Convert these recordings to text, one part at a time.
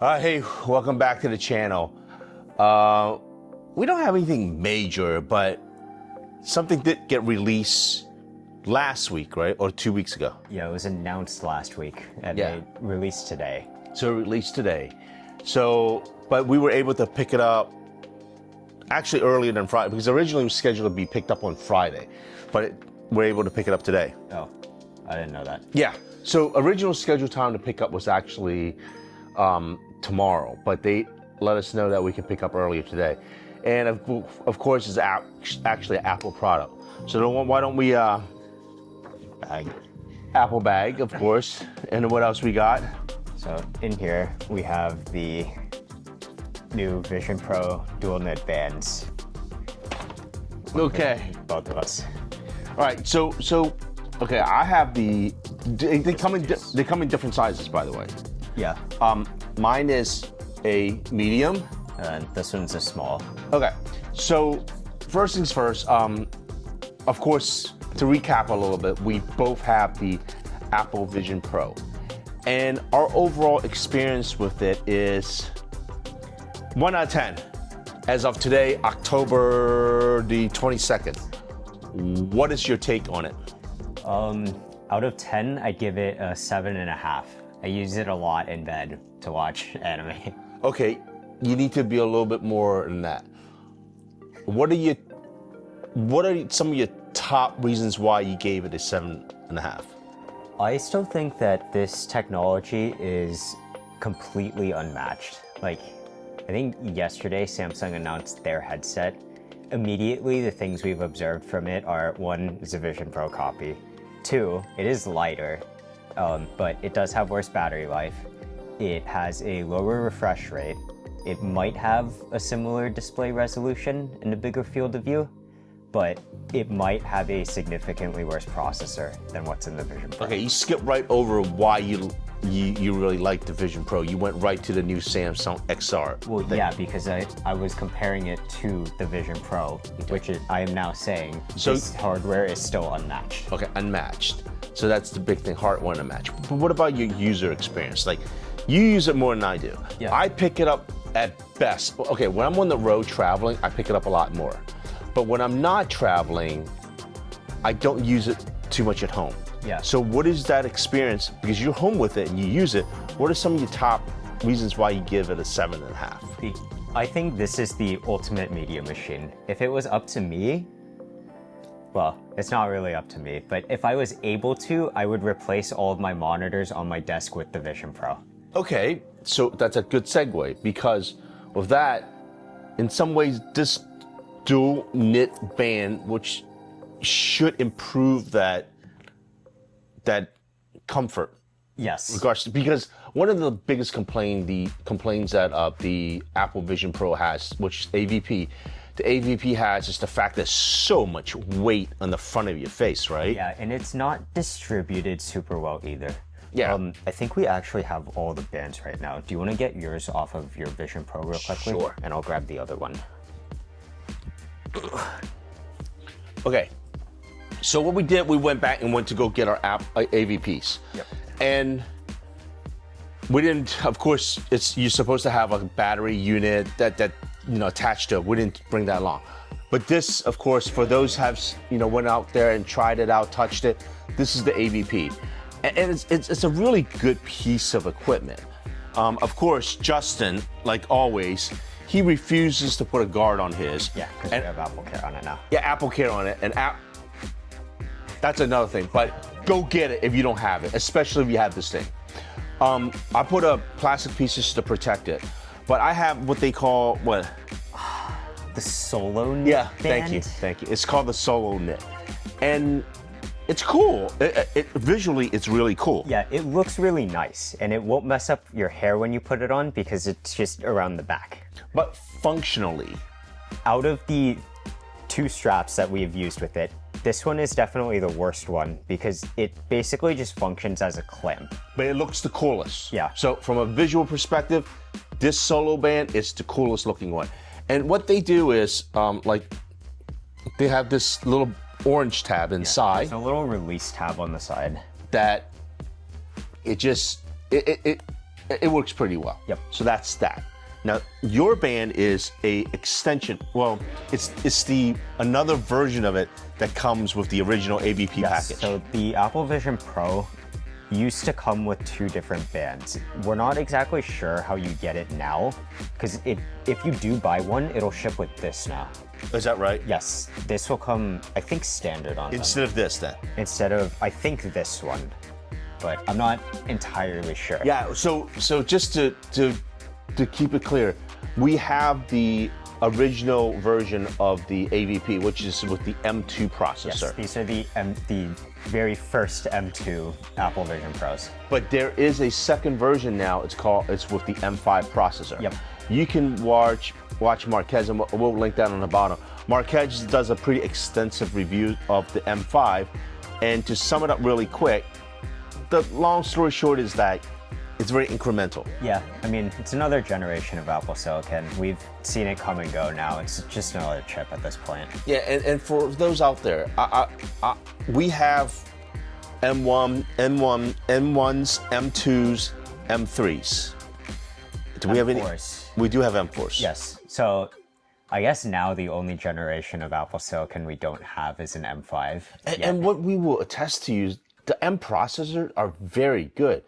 Hey, welcome back to the channel. We don't have anything major, but something did get released last week, right? Or 2 weeks ago. Yeah, it was announced last week and Yeah. they released today. So released today. But we were able to pick it up actually earlier than Friday, because originally it was scheduled to be picked up on Friday, but we're able to pick it up today. Oh, I didn't know that. Yeah. So original scheduled time to pick up was actually tomorrow, but they let us know that we can pick up earlier today. And of course, it's actually an Apple product. So why don't we Apple bag, of course. And then what else we got? So in here we have the new Vision Pro dual knit bands. Okay. Both of us. All right. So okay, I have they come in different sizes, by the way. Yeah. Mine is a medium. And this one's a small. Okay, so first things first, of course, to recap a little bit, we both have the Apple Vision Pro. And our overall experience with it is 1 out of 10. As of today, October the 22nd. What is your take on it? Out of 10, I'd give it a 7.5. I use it a lot in bed to watch anime. Okay, you need to be a little bit more than that. What are some of your top reasons why you gave it a 7.5? I still think that this technology is completely unmatched. Like, I think yesterday Samsung announced their headset. Immediately, the things we've observed from it are, one, it's a Vision Pro copy. Two, it is lighter, but it does have worse battery life. It has a lower refresh rate. It might have a similar display resolution and a bigger field of view, but it might have a significantly worse processor than what's in the Vision Pro. Okay, you skipped right over why you really like the Vision Pro. You went right to the new Samsung XR. Well, yeah, because I was comparing it to the Vision Pro, which I am now saying this hardware is still unmatched. Okay, unmatched. So that's the big thing, hardware unmatched. But what about your user experience? Like, you use it more than I do. Yeah. I pick it up at best. Okay, when I'm on the road traveling, I pick it up a lot more. But when I'm not traveling, I don't use it too much at home. Yeah. So what is that experience? Because you're home with it and you use it. What are some of your top reasons why you give it a 7.5? I think this is the ultimate media machine. If it was up to me, well, it's not really up to me, but if I was able to, I would replace all of my monitors on my desk with the Vision Pro. Okay, so that's a good segue, because with that, in some ways, this dual knit band, which should improve that comfort. Yes. Because one of the biggest complaints that the Apple Vision Pro has, which is AVP, the AVP has is the fact there's so much weight on the front of your face, right? Yeah, and it's not distributed super well either. Yeah. I think we actually have all the bands right now. Do you want to get yours off of your Vision Pro real quickly? Sure. And I'll grab the other one. Okay. So what we did, we went back and went to go get our AVPs. Yep. And we didn't, of course, you're supposed to have a battery unit that attached to it. We didn't bring that along. But this, of course, for those who have, went out there and tried it out, touched it, this is the AVP. And it's a really good piece of equipment. Of course, Justin, like always, he refuses to put a guard on his. Yeah, because we have Apple Care on it now. Yeah, Apple Care on it. And that's another thing. But go get it if you don't have it, especially if you have this thing. I put a plastic pieces to protect it. But I have what they call, what? The Solo Knit Yeah, band? thank you. It's called the Solo Knit. And it's cool. Visually, it's really cool. Yeah, it looks really nice, and it won't mess up your hair when you put it on because it's just around the back. But functionally, out of the two straps that we have used with it, this one is definitely the worst one because it basically just functions as a clamp. but it looks the coolest. Yeah. So from a visual perspective, this Solo band is the coolest looking one. And what they do is, they have this little orange tab inside. There's a little release tab on the side. That it It works pretty well. Yep. So that's that. Now your band is a extension. Well, it's the another version of it that comes with the original AVP package. So the Apple Vision Pro used to come with 2 different bands. We're not exactly sure how you get it now, because if you do buy one, it'll ship with this now. Is that right? Yes, this will come, I think, standard on them. Instead of this, then. Instead of, I think, this one, but I'm not entirely sure. Yeah. So just to keep it clear, we have the original version of the AVP, which is with the M2 processor. Yes, these are the very first M2 Apple Vision Pros. But there is a second version now. It's with the M5 processor. Yep. You can watch Marquez, and we'll link that on the bottom. Marquez does a pretty extensive review of the M5, and to sum it up really quick, the long story short is that it's very incremental. Yeah, I mean, it's another generation of Apple Silicon. We've seen it come and go now. It's just another chip at this point. Yeah, and for those out there, we have M1, M1, M1s, M2s, M3s. Do we have any? M4s. We do have M4s. Yes. So I guess now the only generation of Apple Silicon we don't have is an M5. And what we will attest to you is the M processors are very good.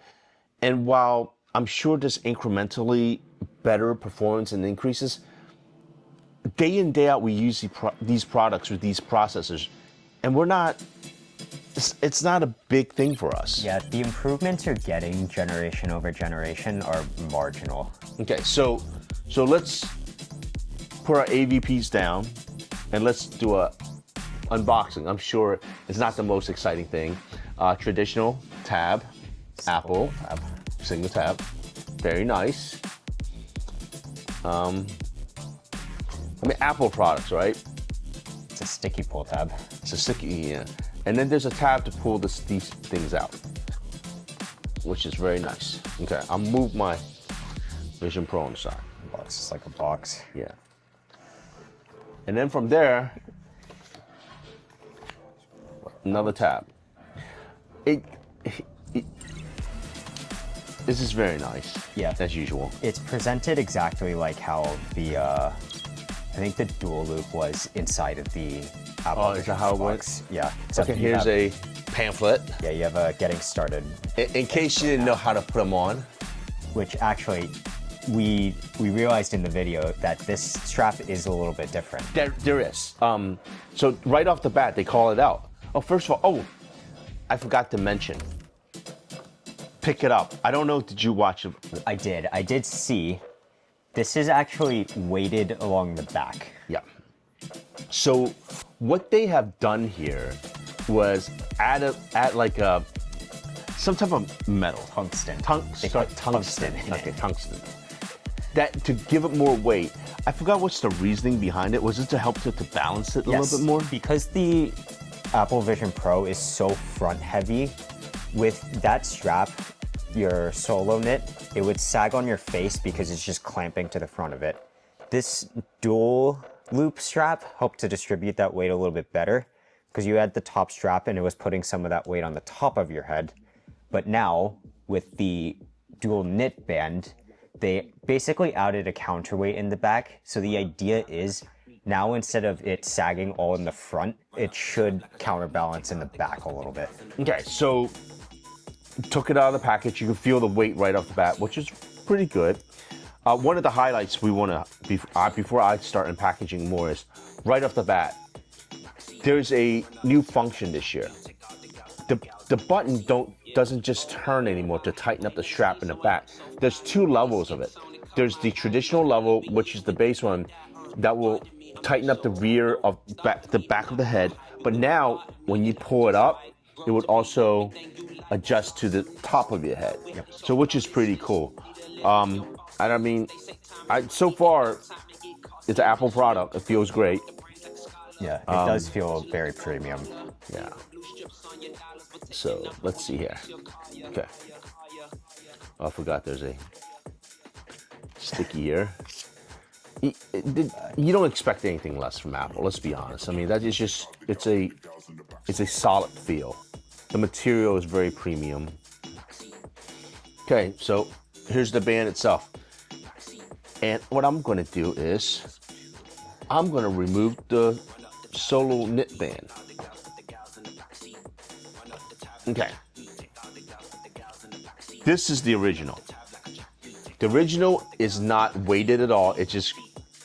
And while I'm sure there's incrementally better performance and increases, day in, day out, we use these products with these processors, and it's not a big thing for us. Yeah, the improvements you're getting generation over generation are marginal. Okay, so let's put our AVPs down and let's do a unboxing. I'm sure it's not the most exciting thing. Traditional tab. Apple tab, single tab, very nice. I mean, Apple products, right? It's a sticky pull tab. It's a sticky, yeah. And then there's a tab to pull these things out, which is very nice. Okay, I'll move my Vision Pro on the side. Well, it's just like a box. Yeah. And then from there, another tab. This is very nice. Yeah. As usual. It's presented exactly like how the, I think the dual loop was inside of the Apple Oh, is that how it works? Yeah. Okay, here's a pamphlet. Yeah, you have a getting started. In case you didn't know how to put them on. Which actually, we realized in the video that this strap is a little bit different. There is. So right off the bat, they call it out. Oh, first of all, I forgot to mention. Pick it up. I don't know, did you watch it? I did see. This is actually weighted along the back. Yeah. So what they have done here was add like some type of metal. Tungsten. They call it tungsten. Okay, tungsten. That to give it more weight. I forgot what's the reasoning behind it. Was it to help to balance it a little bit more? Because the Apple Vision Pro is so front heavy, with that strap, your solo knit, it would sag on your face because it's just clamping to the front of it. This dual loop strap helped to distribute that weight a little bit better because you had the top strap and it was putting some of that weight on the top of your head. But now, with the dual knit band, they basically added a counterweight in the back. So the idea is now instead of it sagging all in the front, it should counterbalance in the back a little bit. Okay, so took it out of the package. You can feel the weight right off the bat, which is pretty good. One of the highlights we want to, before I start unpackaging more, is right off the bat, there's a new function this year. The button doesn't just turn anymore to tighten up the strap in the back. There's 2 levels of it. There's the traditional level, which is the base one, that will tighten up the rear of the back of the head. But now, when you pull it up, it would also adjust to the top of your head. Yep. So, which is pretty cool. And I mean, so far, it's an Apple product. It feels great. Yeah, it does feel very premium. Yeah. So let's see here. Okay. Oh, I forgot there's a sticky here. You don't expect anything less from Apple. Let's be honest. I mean, that is just it's a solid feel. The material is very premium. Okay, so here's the band itself. And what I'm gonna do is, I'm gonna remove the solo knit band. Okay. This is the original. The original is not weighted at all. It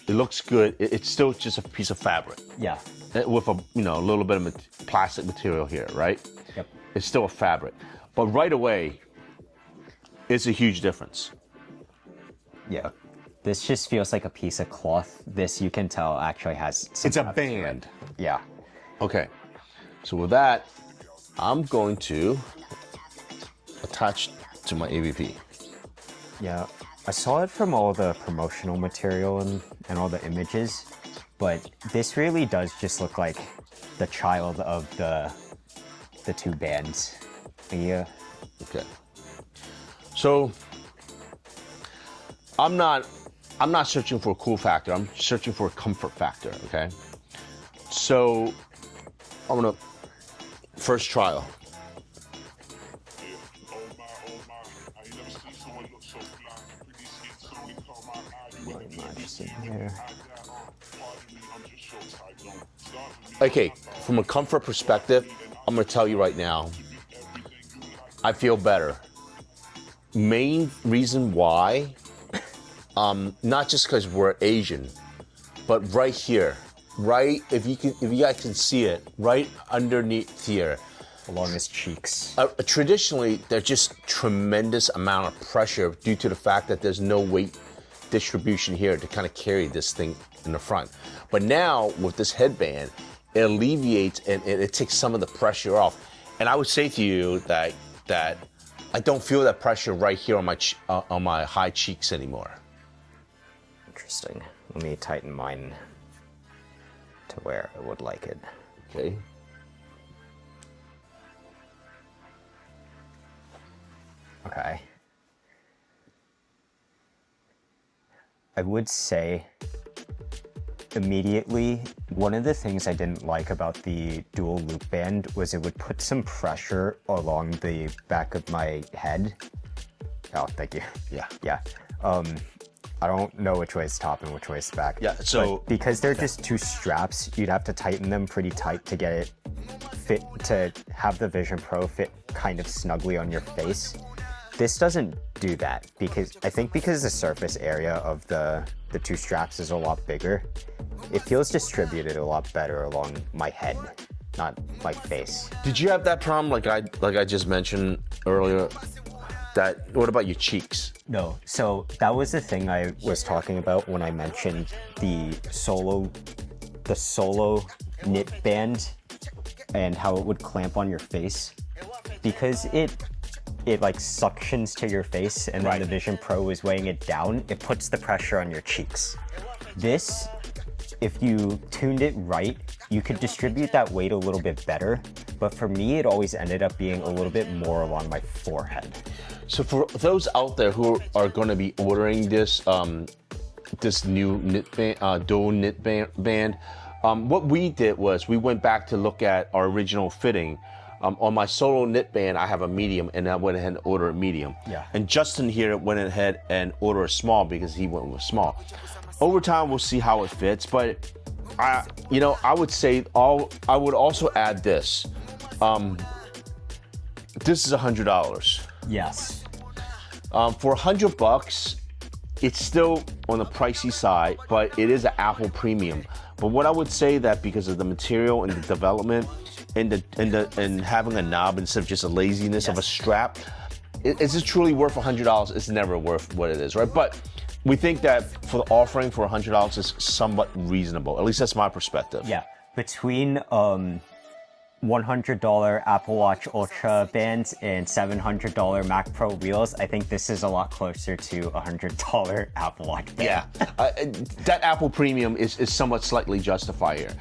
looks good. It's still just a piece of fabric. Yeah. With a little bit of plastic material here, right? Yep. It's still a fabric. But right away, it's a huge difference. Yeah. This just feels like a piece of cloth. This, you can tell, actually has some It's a depth. band. Yeah. Okay. So with that, I'm going to attach to my AVP. Yeah. I saw it from all the promotional material and all the images, but this really does just look like the child of the two bands. Yeah. Okay. So I'm not searching for a cool factor. I'm searching for a comfort factor, okay? So I'm gonna first trial. Okay, from a comfort perspective, I'm gonna tell you right now, I feel better. Main reason why, not just because we're Asian, but right here, right, if you guys can see it, right underneath here, Along his cheeks. traditionally, there's just tremendous amount of pressure due to the fact that there's no weight distribution here to kind of carry this thing in the front. But now with this headband, it alleviates and it takes some of the pressure off. And I would say to you that I don't feel that pressure right here on my high cheeks anymore. Interesting. Let me tighten mine to where I would like it. Okay. Okay. I would say immediately, one of the things I didn't like about the dual loop band was it would put some pressure along the back of my head. Oh, thank you. Yeah. Yeah. I don't know which way is top and which way is back. Yeah, so but because they're just two straps, you'd have to tighten them pretty tight to get it fit, to have the Vision Pro fit kind of snugly on your face. This doesn't do that because I think because the surface area of the two straps is a lot bigger, it feels distributed a lot better along my head, not my face. Did you have that problem like I just mentioned earlier? What about your cheeks? No, so that was the thing I was talking about when I mentioned the solo knit band and how it would clamp on your face, because it like suctions to your face and then Right. the Vision Pro is weighing it down, it puts the pressure on your cheeks. This, if you tuned it right, you could distribute that weight a little bit better, but for me it always ended up being a little bit more along my forehead. So for those out there who are going to be ordering this this new knit band, dual knit band, what we did was we went back to look at our original fitting. On my solo knit band, I have a medium, and I went ahead and ordered a medium. Yeah. And Justin here went ahead and ordered a small because he went with small. Over time, we'll see how it fits, but I would say I would also add this. This is $100. Yes. For $100, it's still on the pricey side, but it is an Apple premium. But what I would say that because of the material and the development and having a knob instead of just a laziness of a strap, is it truly worth $100? It's never worth what it is, right? But we think that for the offering for $100 is somewhat reasonable. At least that's my perspective. Yeah. Between $100 Apple Watch Ultra bands and $700 Mac Pro wheels, I think this is a lot closer to $100 Apple Watch band. Yeah, that Apple Premium is somewhat slightly justified here.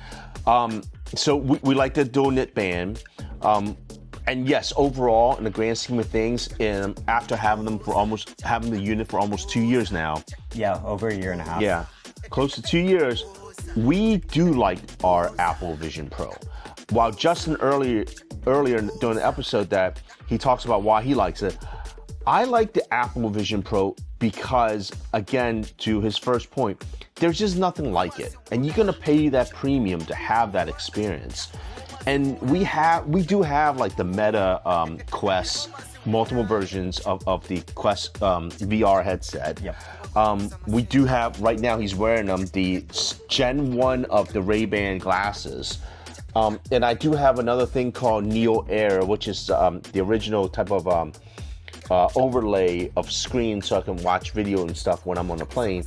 So we like the dual knit band. And yes, overall, in the grand scheme of things, after having the unit for almost 2 years now. Yeah, over a year and a half. Yeah, close to 2 years, we do like our Apple Vision Pro. While Justin earlier during the episode that he talks about why he likes it, I like the Apple Vision Pro because, again, to his first point, there's just nothing like it. And you're gonna pay that premium to have that experience. And we do have like the Meta Quest, multiple versions of the Quest VR headset. Yep. We do have, right now he's wearing them, the Gen 1 of the Ray-Ban glasses. And I do have another thing called Neo Air, which is the original type of overlay of screen so I can watch video and stuff when I'm on a plane.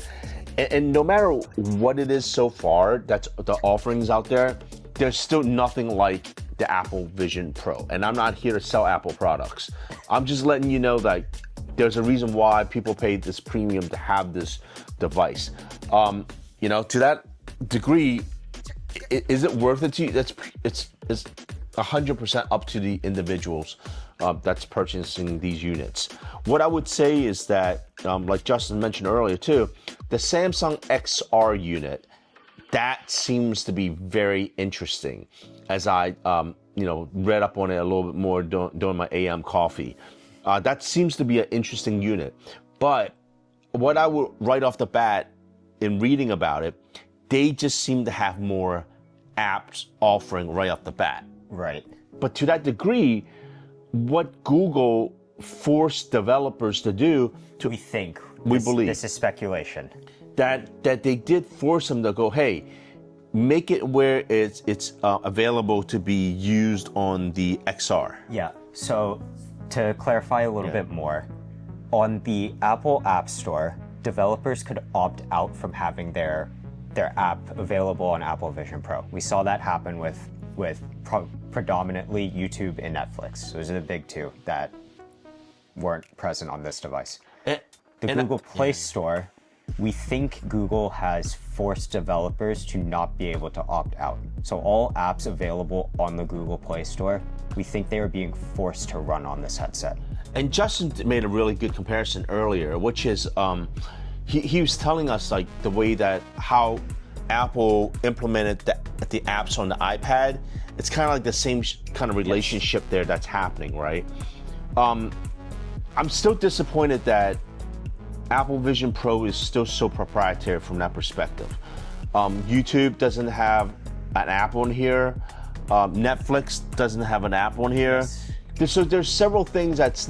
And no matter what it is so far, that's the offerings out there, there's still nothing like the Apple Vision Pro. And I'm not here to sell Apple products. I'm just letting you know that there's a reason why people pay this premium to have this device. You know, to that degree, is it worth it to you? It's 100% up to the individuals that's purchasing these units. What I would say is that, like Justin mentioned earlier too, the Samsung XR unit, that seems to be very interesting. As I, read up on it a little bit more during my AM coffee. That seems to be an interesting unit. But what I would right off the bat in reading about it, they just seem to have more apps offering right off the bat. Right. But to that degree, what Google forced developers to do, we believe this is speculation, that they did force them to go, hey, make it where it's available to be used on the XR. Yeah. So to clarify a little bit more, on the Apple App Store, developers could opt out from having their app available on Apple Vision Pro. We saw that happen with predominantly YouTube and Netflix. Those are the big two that weren't present on this device. The Google Play Store, we think Google has forced developers to not be able to opt out. So all apps available on the Google Play Store, we think they are being forced to run on this headset. And Justin made a really good comparison earlier, which is he was telling us like the way that how Apple implemented the apps on the iPad. It's kind of like the same kind of relationship there that's happening, right? I'm still disappointed that Apple Vision Pro is still so proprietary from that perspective. YouTube doesn't have an app on here. Netflix doesn't have an app on here. Yes. So there's several things it's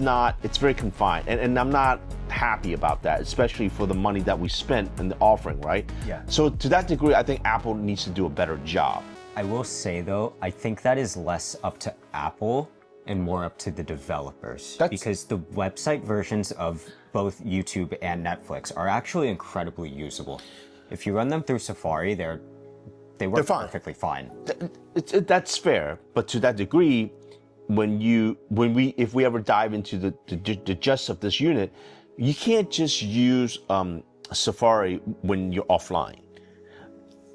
very confined. And I'm not happy about that, especially for the money that we spent in the offering, right? Yeah. So to that degree, I think Apple needs to do a better job. I will say though, I think that is less up to Apple and more up to the developers, because the website versions of both YouTube and Netflix are actually incredibly usable. If you run them through Safari, they work perfectly fine. That's fair, but to that degree, if we ever dive into the gist of this unit, you can't just use Safari when you're offline.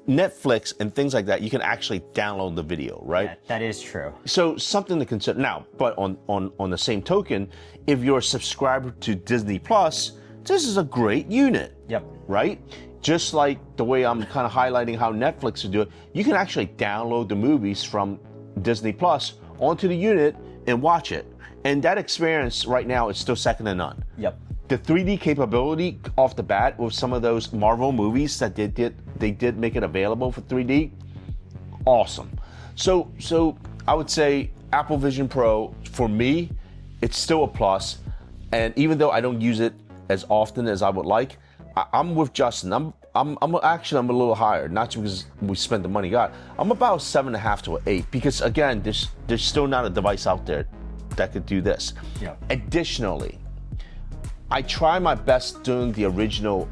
Netflix and things like that, you can actually download the video, right? Yeah, that is true. So something to consider. Now, but on the same token, if you're a subscriber to Disney Plus, this is a great unit. Yep. Right? Just like the way I'm kind of highlighting how Netflix would do it, you can actually download the movies from Disney Plus onto the unit and watch it. And that experience right now is still second to none. Yep. The 3D capability off the bat with some of those Marvel movies that they did make it available for 3D, awesome. So I would say Apple Vision Pro, for me, it's still a plus. And even though I don't use it as often as I would like, I'm with Justin. I'm a little higher, not just because we spent the money got. I'm about 7.5 to an 8 because again, there's still not a device out there that could do this. Yeah. Additionally, I try my best doing the original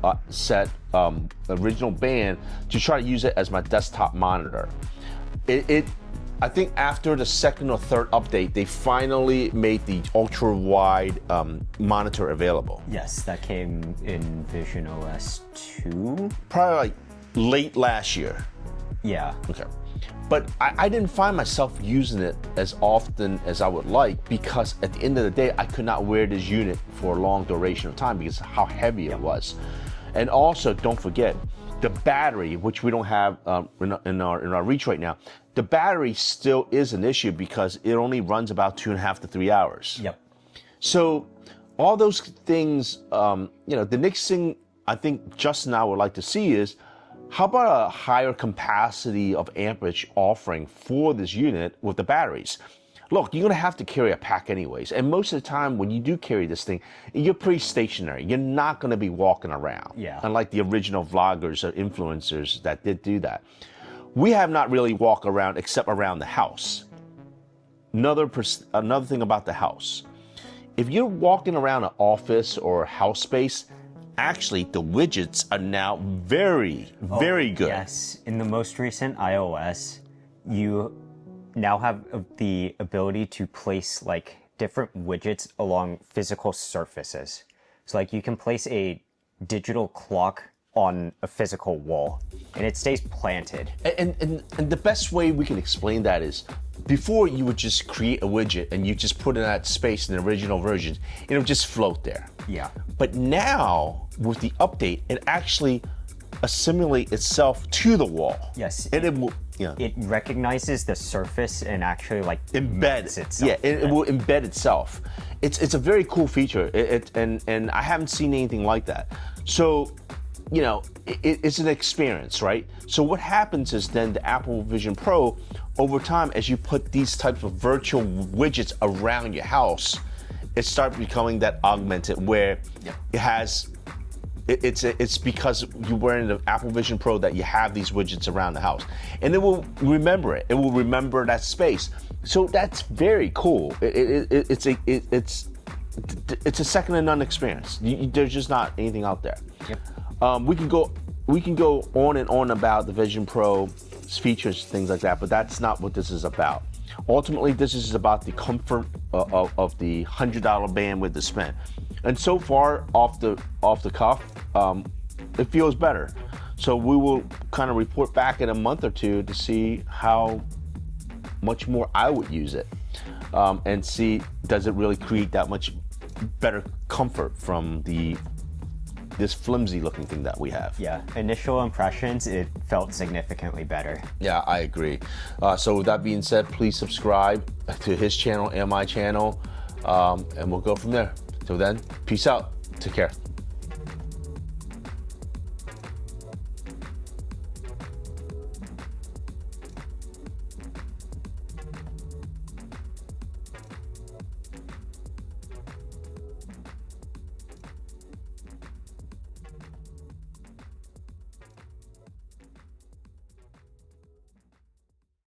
original band to try to use it as my desktop monitor. I think after the second or third update, they finally made the ultra wide monitor available. Yes, that came in Vision OS 2. Probably like late last year. Yeah. Okay. But I didn't find myself using it as often as I would like because at the end of the day, I could not wear this unit for a long duration of time because of how heavy it was. And also, don't forget, the battery, which we don't have in our reach right now, the battery still is an issue because it only runs about 2.5 to 3 hours. Yep. So all those things, the next thing I think Justin and I would like to see is, how about a higher capacity of amperage offering for this unit with the batteries? Look, you're gonna have to carry a pack anyways, and most of the time when you do carry this thing, you're pretty stationary. You're not gonna be walking around. Yeah. Unlike the original vloggers or influencers that did do that. We have not really walked around except around the house. Another thing about the house. If you're walking around an office or house space, actually the widgets are now very good. Yes, in the most recent iOS, you now have the ability to place like different widgets along physical surfaces. So like you can place a digital clock on a physical wall and it stays planted. And the best way we can explain that is, before you would just create a widget and you just put it in that space in the original version, it would just float there. Yeah. But now with the update, it actually assimilate itself to the wall. Yes. And it will, It recognizes the surface and actually like embed itself. Yeah, it will embed itself. It's a very cool feature. And I haven't seen anything like that. So, it's an experience, right? So what happens is then the Apple Vision Pro, over time, as you put these types of virtual widgets around your house, it starts becoming that augmented where it has. It's because you're wearing the Apple Vision Pro that you have these widgets around the house, and it will remember it. It will remember that space. So that's very cool. It's a second to none experience. There's just not anything out there. Yep. We can go on and on about the Vision Pro features, things like that, but that's not what this is about. Ultimately, this is about the comfort of the $100 bandwidth to spend. And so far, off the cuff, it feels better. So we will kind of report back in a month or two to see how much more I would use it, and see, does it really create that much better comfort from this flimsy looking thing that we have. Yeah, initial impressions, it felt significantly better. Yeah, I agree. So with that being said, please subscribe to his channel and my channel, and we'll go from there. Till then, peace out. Take care.